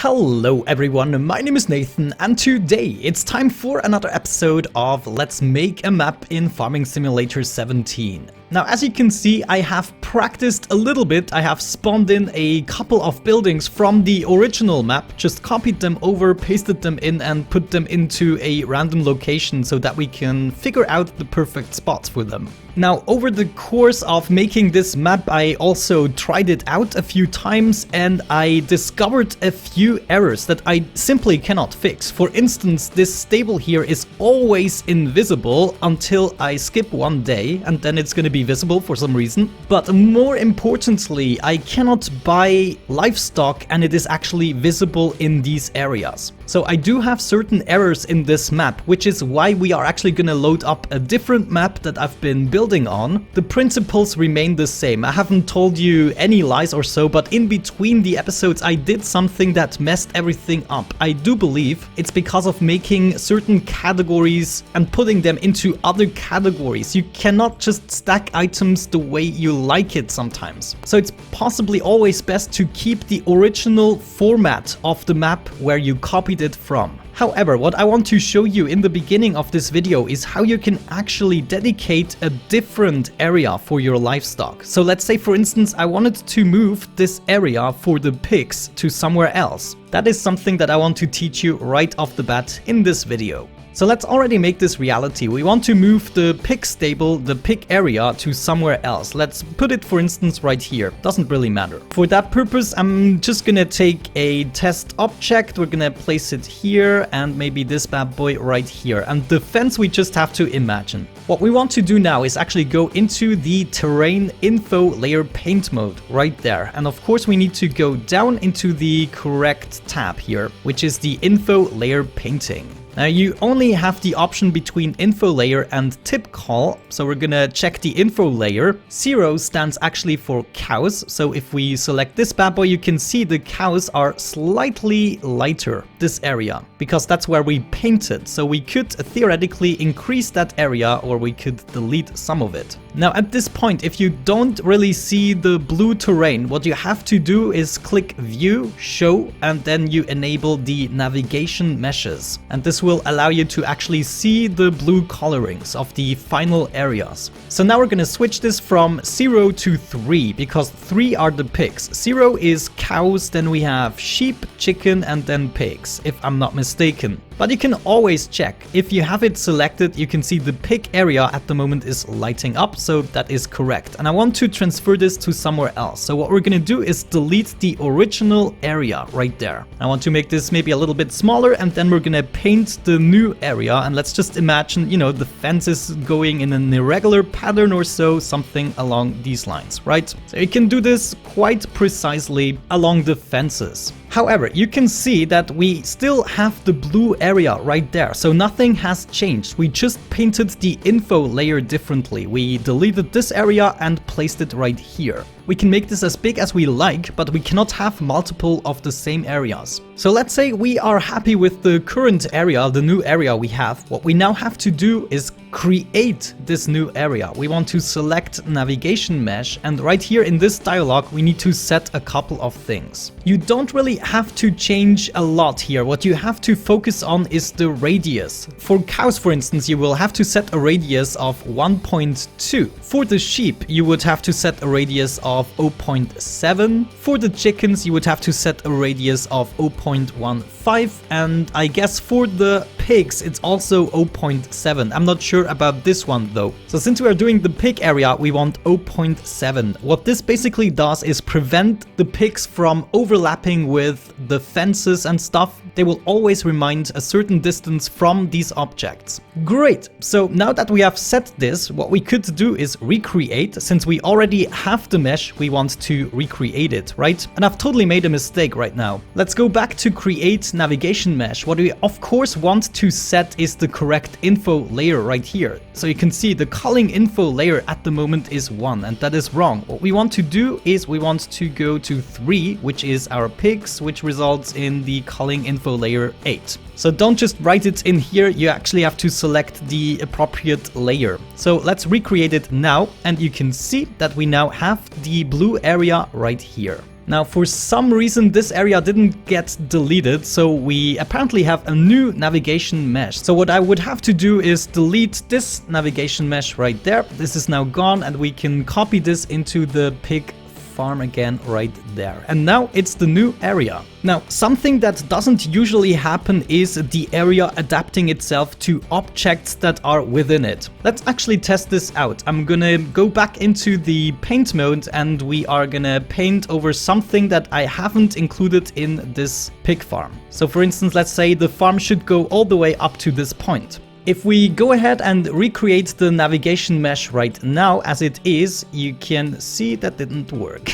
Hello everyone, my name is Nathan and today it's time for another episode of Let's Make a Map in Farming Simulator 17. Now, as you can see, I have practiced a little bit. I have spawned in a couple of buildings from the original map, just copied them over, pasted them in and put them into a random location so that we can figure out the perfect spots for them. Now, over the course of making this map, I also tried it out a few times and I discovered a few errors that I simply cannot fix. For instance, this stable here is always invisible until I skip one day and then it's going to be visible for some reason. But more importantly, I cannot buy livestock and it is actually visible in these areas. So I do have certain errors in this map, which is why we are actually going to load up a different map that I've been building on. The principles remain the same. I haven't told you any lies or so, but in between the episodes I did something that messed everything up. I do believe it's because of making certain categories and putting them into other categories. You cannot just stack items the way you like it sometimes. So it's possibly always best to keep the original format of the map where you copied it from. However, what I want to show you in the beginning of this video is how you can actually dedicate a different area for your livestock. So let's say, for instance, I wanted to move this area for the pigs to somewhere else. That is something that I want to teach you right off the bat in this video. So let's already make this reality. We want to move the pig stable, the pig area, to somewhere else. Let's put it, for instance, right here. Doesn't really matter. For that purpose, I'm just gonna take a test object. We're gonna place it here and maybe this bad boy right here. And the fence we just have to imagine. What we want to do now is actually go into the terrain info layer paint mode right there. And of course, we need to go down into the correct tab here, which is the info layer painting. Now you only have the option between info layer and tip call, so we're gonna check the info layer. 0 stands actually for cows, so if we select this bad boy, you can see the cows are slightly lighter, this area, because that's where we painted. So we could theoretically increase that area or we could delete some of it. Now at this point, if you don't really see the blue terrain, what you have to do is click view, show, and then you enable the navigation meshes. And this will allow you to actually see the blue colorings of the final areas. So now we're going to switch this from 0 to 3 because 3 are the pigs. 0 is cows, then we have sheep, chicken, and then pigs, if I'm not mistaken. But you can always check. If you have it selected, you can see the pig area at the moment is lighting up, so that is correct. And I want to transfer this to somewhere else. So what we're going to do is delete the original area right there. I want to make this maybe a little bit smaller, and then we're going to paint the new area. And let's just imagine, you know, the fence is going in an irregular pattern or so, something along these lines, right? So you can do this quite precisely along the fences. However, you can see that we still have the blue area right there, so nothing has changed. We just painted the info layer differently. We deleted this area and placed it right here. We can make this as big as we like, but we cannot have multiple of the same areas. So let's say we are happy with the current area, the new area we have. What we now have to do is create this new area. We want to select navigation mesh, and right here in this dialog, we need to set a couple of things. You don't really have to change a lot here. What you have to focus on is the radius. For cows, for instance, you will have to set a radius of 1.2. For the sheep, you would have to set a radius of 0.7. For the chickens, you would have to set a radius of 0.15. And I guess for the pigs, it's also 0.7. I'm not sure about this one though. So since we are doing the pig area, we want 0.7. What this basically does is prevent the pigs from overlapping with the fences and stuff. They will always remain a certain distance from these objects. Great. So now that we have set this, what we could do is recreate. Since we already have the mesh, we want to recreate it, right? And I've totally made a mistake right now. Let's go back to create navigation mesh. What we of course want to set is the correct info layer right here. So you can see the culling info layer at the moment is 1, and that is wrong. What we want to do is we want to go to 3, which is our pigs, which results in the culling info layer 8. So don't just write it in here, you actually have to select the appropriate layer. So let's recreate it now, and you can see that we now have the blue area right here. Now, for some reason, this area didn't get deleted, so we apparently have a new navigation mesh. So what I would have to do is delete this navigation mesh right there. This is now gone, and we can copy this into the pig farm again right there. And now it's the new area. Now, something that doesn't usually happen is the area adapting itself to objects that are within it. Let's actually test this out. I'm gonna go back into the paint mode and we are gonna paint over something that I haven't included in this pig farm. So for instance, let's say the farm should go all the way up to this point. If we go ahead and recreate the navigation mesh right now as it is, you can see that didn't work.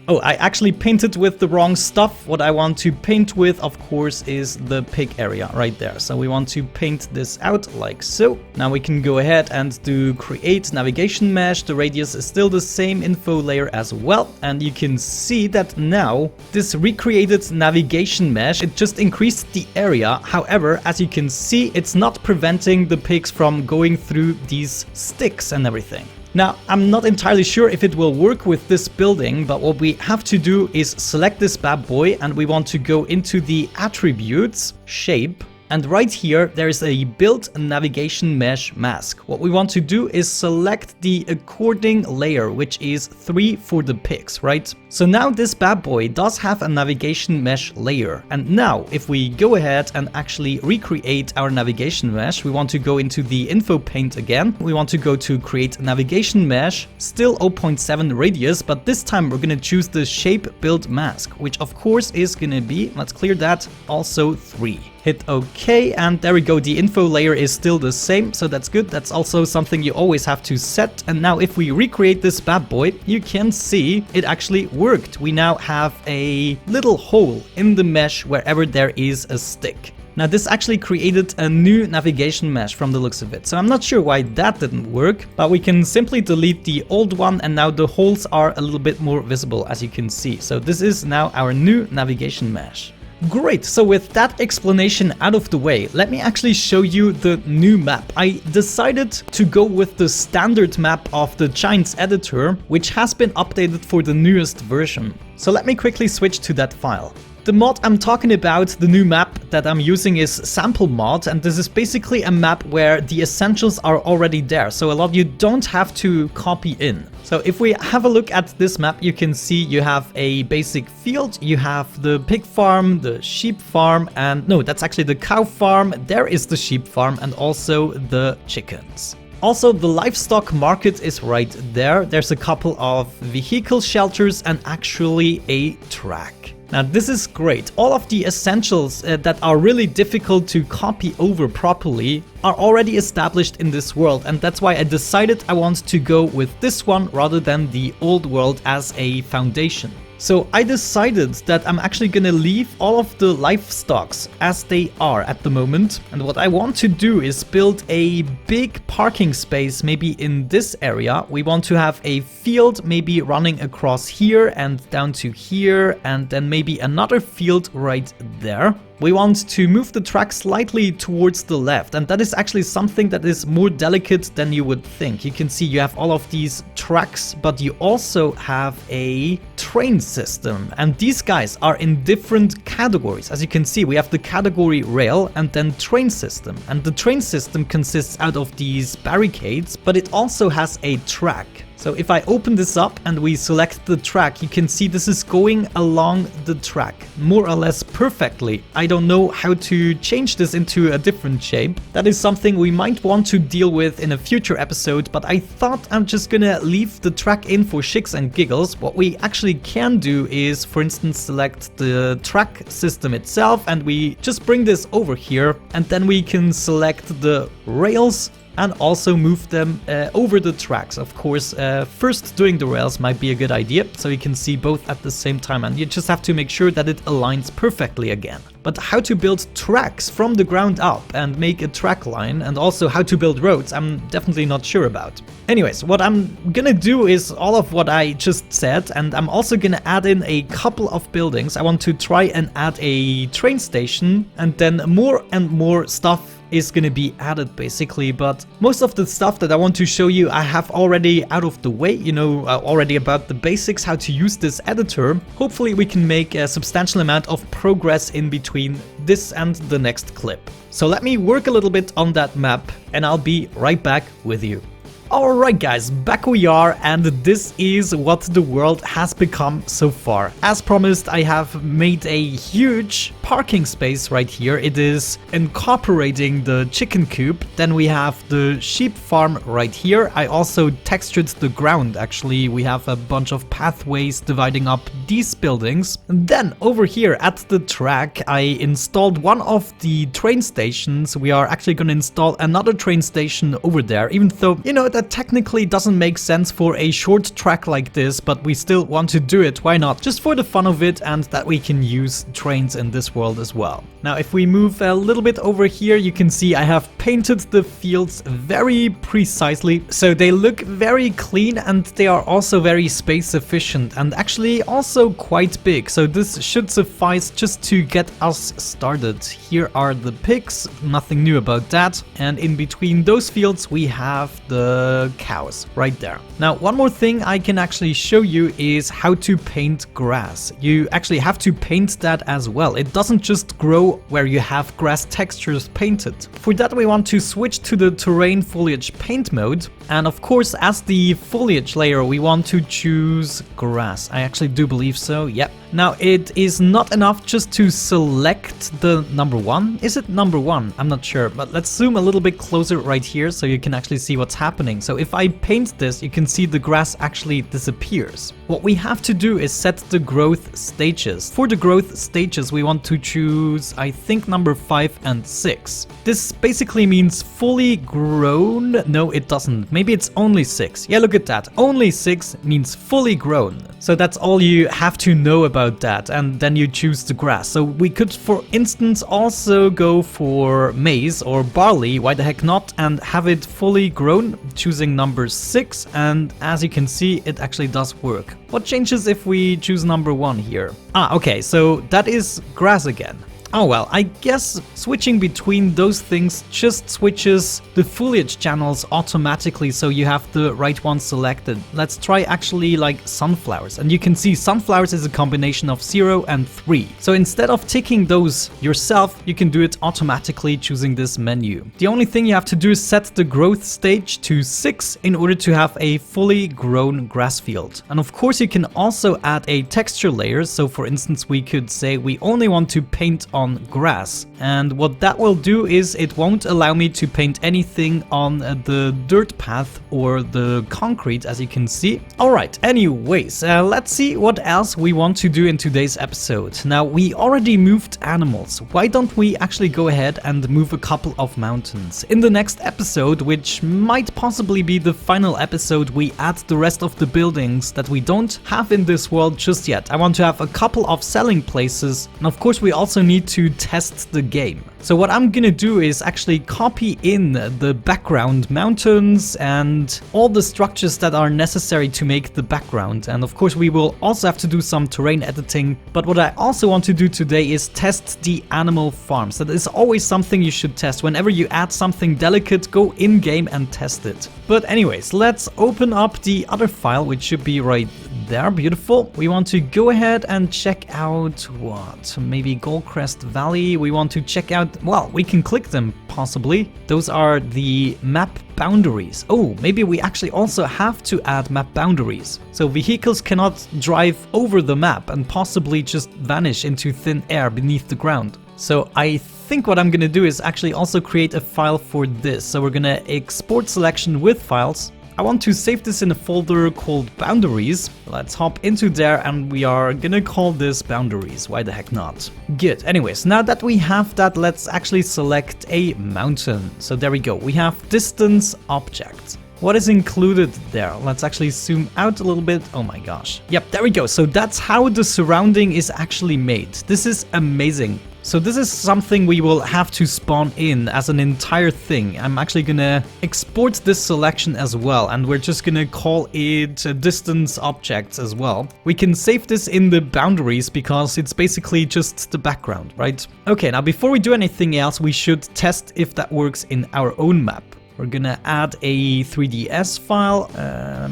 Oh, I actually painted with the wrong stuff. What I want to paint with, of course, is the pig area right there. So we want to paint this out like so. Now we can go ahead and do create navigation mesh. The radius is still the same info layer as well. And you can see that now this recreated navigation mesh, it just increased the area. However, as you can see, it's not preventing the pigs from going through these sticks and everything. Now, I'm not entirely sure if it will work with this building, but what we have to do is select this bad boy and we want to go into the attributes, shape, and right here there is a build navigation mesh mask. What we want to do is select the according layer, which is 3 for the pigs, right? So now this bad boy does have a navigation mesh layer. And now if we go ahead and actually recreate our navigation mesh, we want to go into the info paint again. We want to go to create navigation mesh, still 0.7 radius, but this time we're going to choose the shape build mask, which of course is going to be, let's clear that, also 3. Hit OK, and there we go. The info layer is still the same, so that's good. That's also something you always have to set. And now if we recreate this bad boy, you can see it actually worked. We now have a little hole in the mesh wherever there is a stick. Now this actually created a new navigation mesh from the looks of it. So I'm not sure why that didn't work, but we can simply delete the old one and now the holes are a little bit more visible, as you can see. So this is now our new navigation mesh. Great, so with that explanation out of the way, let me actually show you the new map. I decided to go with the standard map of the Giants editor, which has been updated for the newest version. So let me quickly switch to that file. The mod I'm talking about, the new map that I'm using, is sample mod, and this is basically a map where the essentials are already there, so a lot you don't have to copy in. So if we have a look at this map, you can see you have a basic field, you have the pig farm, the sheep farm, and no, that's actually the cow farm, there is the sheep farm, and also the chickens. Also, the livestock market is right there. There's a couple of vehicle shelters and actually a track. Now this is great. All of the essentials that are really difficult to copy over properly are already established in this world, and that's why I decided I want to go with this one rather than the old world as a foundation. So I decided that I'm actually gonna leave all of the livestocks as they are at the moment, and what I want to do is build a big parking space maybe in this area. We want to have a field maybe running across here and down to here, and then maybe another field right there. We want to move the track slightly towards the left, and that is actually something that is more delicate than you would think. You can see you have all of these tracks, but you also have a train system, and these guys are in different categories. As you can see, we have the category rail and then train system, and the train system consists out of these barricades, but it also has a track. So if I open this up and we select the track, you can see this is going along the track more or less perfectly. I don't know how to change this into a different shape. That is something we might want to deal with in a future episode, but I thought I'm just gonna leave the track in for shits and giggles. What we actually can do is, for instance, select the track system itself, and we just bring this over here, and then we can select the rails and also move them over the tracks. Of course, first doing the rails might be a good idea, so you can see both at the same time, and you just have to make sure that it aligns perfectly again. But how to build tracks from the ground up and make a track line, and also how to build roads, I'm definitely not sure about. Anyways, what I'm gonna do is all of what I just said, and I'm also gonna add in a couple of buildings. I want to try and add a train station, and then more and more stuff is gonna be added basically, but most of the stuff that I want to show you I have already out of the way, you know, already about the basics, how to use this editor. Hopefully we can make a substantial amount of progress in between this and the next clip. So let me work a little bit on that map and I'll be right back with you. Alright guys, back we are, and this is what the world has become so far. As promised, I have made a huge parking space right here. It is incorporating the chicken coop. Then we have the sheep farm right here. I also textured the ground. Actually, we have a bunch of pathways dividing up these buildings. And then over here at the track, I installed one of the train stations. We are actually going to install another train station over there, even though, you know, that technically doesn't make sense for a short track like this, but we still want to do it. Why not? Just for the fun of it, and that we can use trains in this world as well. Now, if we move a little bit over here, you can see I have painted the fields very precisely, so they look very clean and they are also very space efficient and actually also quite big. So this should suffice just to get us started. Here are the pigs, nothing new about that. And in between those fields, we have the cows right there. Now, one more thing I can actually show you is how to paint grass. You actually have to paint that as well. It doesn't just grow where you have grass textures painted. For that, we want to switch to the terrain foliage paint mode. And of course, as the foliage layer, we want to choose grass. I actually do believe so. Yep. Now, it is not enough just to select the number one. Is it number one? I'm not sure, but let's zoom a little bit closer right here so you can actually see what's happening. So if I paint this, you can see the grass actually disappears. What we have to do is set the growth stages. For the growth stages, we want to choose, I think, number 5 and 6. This basically means fully grown. No, it doesn't. Maybe it's only 6. Yeah, look at that. Only 6 means fully grown. So that's all you have to know about that. And then you choose the grass. So we could, for instance, also go for maize or barley. Why the heck not? And have it fully grown, choosing number 6. And as you can see, it actually does work. What changes if we choose number 1 here? Ah, okay, so that is grass again. Oh well, I guess switching between those things just switches the foliage channels automatically, so you have the right one selected. Let's try actually like sunflowers, and you can see sunflowers is a combination of 0 and 3. So instead of ticking those yourself, you can do it automatically choosing this menu. The only thing you have to do is set the growth stage to 6 in order to have a fully grown grass field. And of course you can also add a texture layer. So for instance, we could say we only want to paint on grass, and what that will do is it won't allow me to paint anything on the dirt path or the concrete, as you can see. Alright, anyways, let's see what else we want to do in today's episode. Now, we already moved animals. Why don't we actually go ahead and move a couple of mountains? In the next episode, which might possibly be the final episode, we add the rest of the buildings that we don't have in this world just yet. I want to have a couple of selling places, and of course we also need to test the game. So what I'm gonna do is actually copy in the background mountains and all the structures that are necessary to make the background. And of course we will also have to do some terrain editing. But what I also want to do today is test the animal farms. That is always something you should test. Whenever you add something delicate, go in game and test it. But anyways, let's open up the other file, which should be right there. Beautiful. We want to go ahead and check out what? Maybe Goldcrest Valley. We want to check out, well, we can click them possibly. Those are the map boundaries. Oh, maybe we actually also have to add map boundaries. So vehicles cannot drive over the map and possibly just vanish into thin air beneath the ground. So I think what I'm gonna do is actually also create a file for this. So we're gonna export selection with files. I want to save this in a folder called boundaries. Let's hop into there and we are gonna call this boundaries. Why the heck not? Good. Anyways, now that we have that, let's actually select a mountain. So there we go. We have distance object. What is included there? Let's actually zoom out a little bit. Oh my gosh. Yep, there we go. So that's how the surrounding is actually made. This is amazing. So this is something we will have to spawn in as an entire thing. I'm actually gonna export this selection as well, and we're just gonna call it distance objects as well. We can save this in the boundaries because it's basically just the background, right? Okay, now before we do anything else, we should test if that works in our own map. We're gonna add a 3ds file.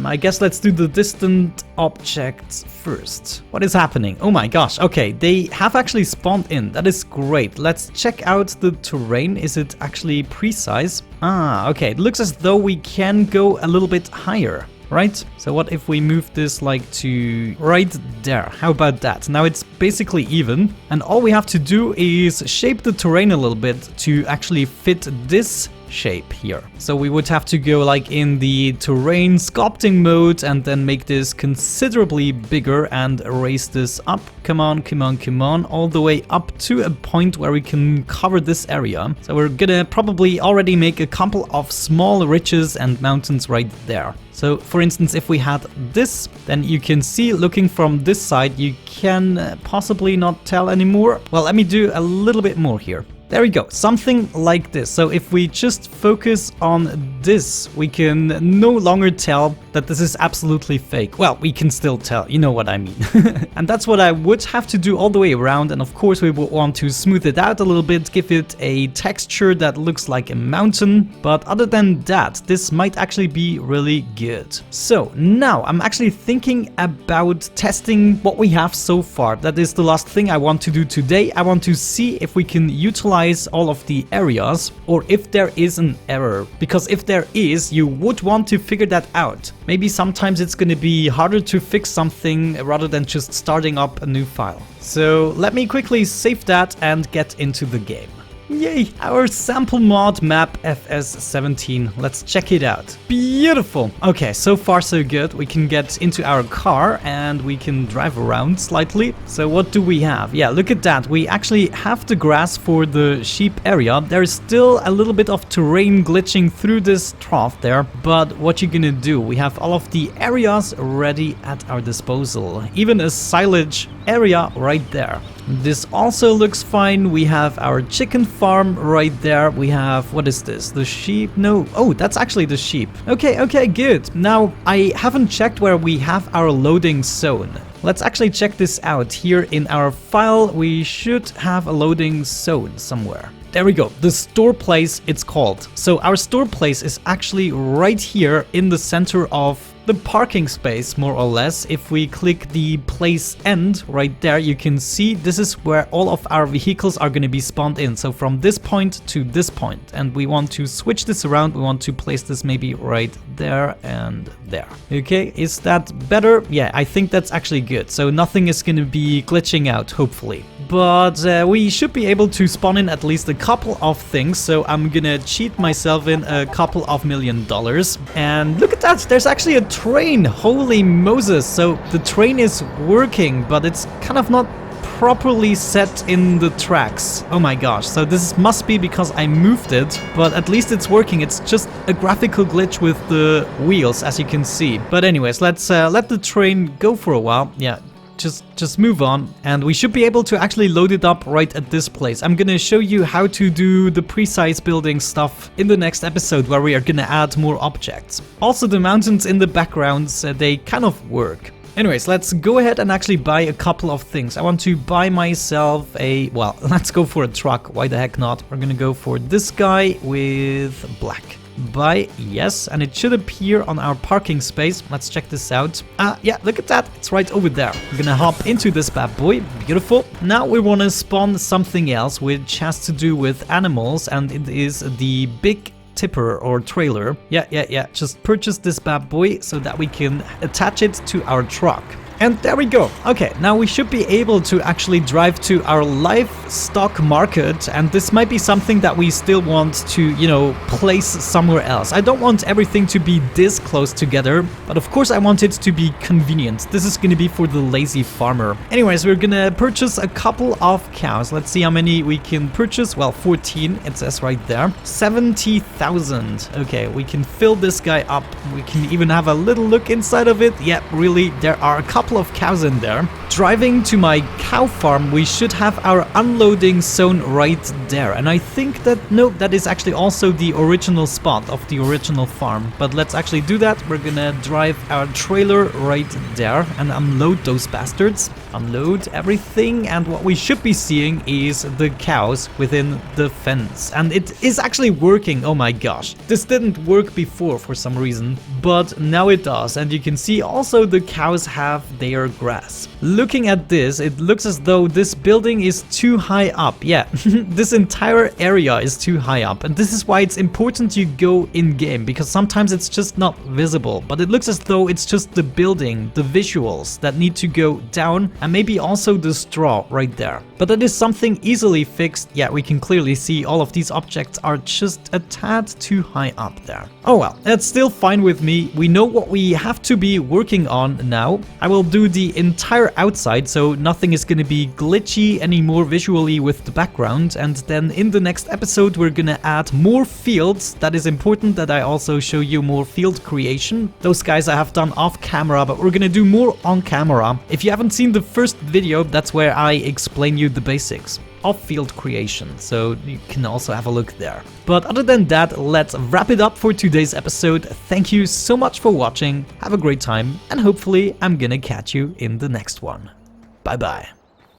I guess let's do the distant objects first. What is happening? Oh my gosh. Okay, they have actually spawned in. That is great. Let's check out the terrain. Is it actually precise? Ah, okay. It looks as though we can go a little bit higher. Right? So what if we move this like to right there? How about that? Now it's basically even, and all we have to do is shape the terrain a little bit to actually fit this shape here. So we would have to go like in the terrain sculpting mode and then make this considerably bigger and raise this up. Come on, come on, come on, all the way up to a point where we can cover this area. So we're gonna probably already make a couple of small ridges and mountains right there. So for instance, if we had this, then you can see looking from this side, you can possibly not tell anymore. Well, let me do a little bit more here. There we go, something like this. So if we just focus on this, we can no longer tell that this is absolutely fake. Well, we can still tell, you know what I mean. And that's what I would have to do all the way around. And of course we would want to smooth it out a little bit, give it a texture that looks like a mountain. But other than that, this might actually be really good. So now I'm actually thinking about testing what we have so far. That is the last thing I want to do today. I want to see if we can utilize all of the areas or if there is an error. Because if there is, you would want to figure that out. Maybe sometimes it's going to be harder to fix something rather than just starting up a new file. So let me quickly save that and get into the game. Yay, our sample mod map FS17. Let's check it out. Beautiful. Okay, so far so good. We can get into our car and we can drive around slightly. So what do we have? Yeah, look at that. We actually have the grass for the sheep area. There's still a little bit of terrain glitching through this trough there. But what you're gonna do, we have all of the areas ready at our disposal. Even a silage area right there. This also looks fine. We have our chicken farm right there. We have, what is this? The sheep? No. Oh, that's actually the sheep. Okay, good. Now, I haven't checked where we have our loading zone. Let's actually check this out. Here in our file, we should have a loading zone somewhere. There we go, the store place it's called. So our store place is actually right here in the center of the parking space, more or less. If we click the place end right there, you can see this is where all of our vehicles are going to be spawned in. So from this point to this point, and we want to switch this around. We want to place this maybe right there and there. Okay, is that better? Yeah, I think that's actually good. So nothing is going to be glitching out, hopefully. But we should be able to spawn in at least a couple of things. So I'm gonna cheat myself in a couple of $1 million. And look at that, there's actually a train. Holy Moses. So the train is working, but it's kind of not properly set in the tracks. Oh my gosh. So this must be because I moved it, but at least it's working. It's just a graphical glitch with the wheels, as you can see. But anyways, let's let the train go for a while. Yeah. Just move on, and we should be able to actually load it up right at this place. I'm gonna show you how to do the precise building stuff in the next episode, where we are gonna add more objects. Also, the mountains in the backgrounds, they kind of work. Anyways, let's go ahead and actually buy a couple of things. I want to buy myself a, well, let's go for a truck. Why the heck not? We're gonna go for this guy with black. Buy, yes, and it should appear on our parking space. Let's check this out. Yeah, look at that, it's right over there. We're gonna hop into this bad boy. Beautiful. Now we want to spawn something else which has to do with animals, and it is the big tipper or trailer. Yeah, just purchase this bad boy so that we can attach it to our truck. And there we go. Okay, now we should be able to actually drive to our livestock market, and this might be something that we still want to, you know, place somewhere else. I don't want everything to be this close together, but of course I want it to be convenient. This is going to be for the lazy farmer. Anyways, we're gonna purchase a couple of cows. Let's see how many we can purchase. Well, 14, it says right there. 70,000. Okay, we can fill this guy up. We can even have a little look inside of it. Yeah, really, there are a couple of cows in there. driving to my cow farm, we should have our unloading zone right there. And I think that, no, that is actually also the original spot of the original farm. But let's actually do that. We're gonna drive our trailer right there and unload those bastards. Unload everything, and what we should be seeing is the cows within the fence. And it is actually working. Oh my gosh. This didn't work before for some reason, but now it does. And you can see also the cows have their grass. Looking at this, it looks as though this building is too high up. Yeah, this entire area is too high up. And this is why it's important you go in game, because sometimes it's just not visible. But it looks as though it's just the building, the visuals that need to go down, and maybe also the straw right there. But that is something easily fixed. Yeah, we can clearly see all of these objects are just a tad too high up there. Oh well, that's still fine with me. We know what we have to be working on now. I will do the entire outside, so nothing is going to be glitchy anymore visually with the background. And then in the next episode, we're going to add more fields. That is important that I also show you more field creation. Those guys I have done off camera, but we're going to do more on camera. If you haven't seen the first video, that's where I explain you the basics of field creation, so you can also have a look there. But other than that, let's wrap it up for today's episode. Thank you so much for watching, have a great time, and hopefully I'm gonna catch you in the next one. Bye bye.